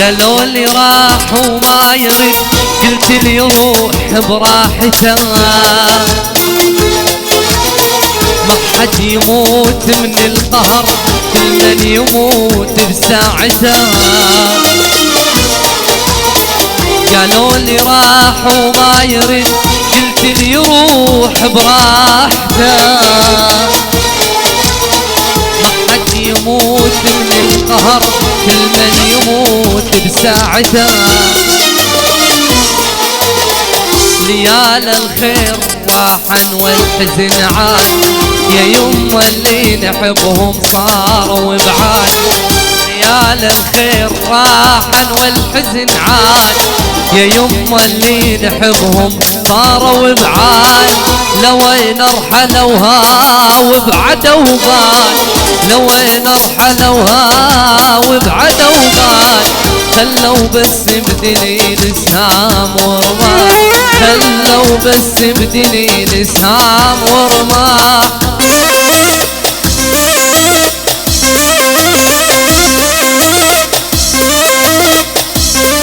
قالوا لي راح وما يرد، قلت لي يروح براحته، ما حد يموت من القهر، كل من يموت بساعته. قالوا لي راح وما يرد، قلت لي يروح براحته، ما حد يموت من القهر، كل من يموت بساعته. ليال الخير راحن والحزن عاد، يا يما اللي نحبهم صاروا بعاد. ليال الخير راحن والحزن عاد، يا يما اللي نحبهم صاروا بعاد. لوين ارحلوها وبعدوا بال، لوين ارحلوها وبعدوا بال، خلوا بس بدليل سهام ورماح، خلوا بس بدليل سهام ورماح.